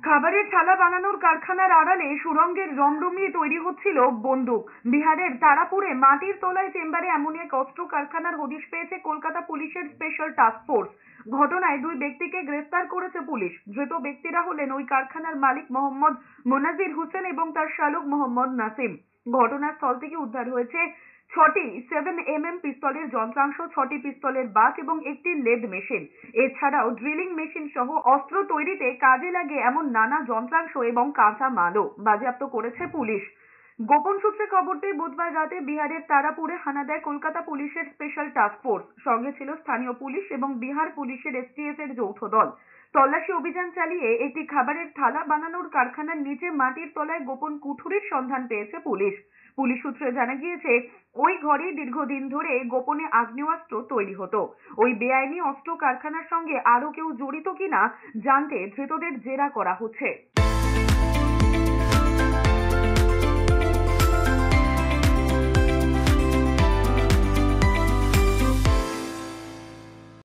খাবারের থালা বানানোর কারখানার আড়ালে সুড়ঙ্গের রমরমিয়ে তৈরি হচ্ছিল বন্দুক। বিহারের তারাপুরে মাটির তলায় চেম্বারে এমন এক অস্ত্র কারখানার হদিশ পেয়েছে কলকাতা পুলিশের স্পেশাল টাস্ক ফোর্স। ঘটনায় দুই ব্যক্তিকে গ্রেফতার করেছে পুলিশ। ধৃত ব্যক্তিরা হলেন ওই কারখানার মালিক মোহাম্মদ মোনাজির হোসেন এবং তার শালক মোহাম্মদ নাসিম। ঘটনাস্থল থেকে উদ্ধার হয়েছে 6টি 7mm পিস্তলের যন্ত্রাংশ, 6টি পিস্তলের বাট এবং একটি লেদ মেশিন। এছাড়াও ড্রিলিং মেশিন সহ অস্ত্র তৈরিতে কাজে লাগে এমন নানা যন্ত্রাংশ এবং কাঁচা মালও বাজেয়াপ্ত করেছে পুলিশ। গোপন সূত্রে খবর পেয়ে বুধবার রাতে বিহারের তারাপুরে হানা দেয় কলকাতা পুলিশের স্পেশাল টাস্ক ফোর্স। সঙ্গে ছিল স্থানীয় পুলিশ এবং বিহার পুলিশের STF এর যৌথ দল। তল্লাশি অভিযান চালিয়ে একটি খাবারের থালা বানানোর কারখানার নিচে মাটির তলায় গোপন কুঠুরির সন্ধান পেয়েছে পুলিশ। পুলিশ সূত্রে জানা গিয়েছে, ওই ঘরে দীর্ঘদিন ধরে গোপনে আগ্নেয়াস্ত্র তৈরি হতো। ওই বেআইনি অস্ত্র কারখানার সঙ্গে আরো কেউ জড়িত কিনা জানতে ধৃতদের জেরা করা হচ্ছে।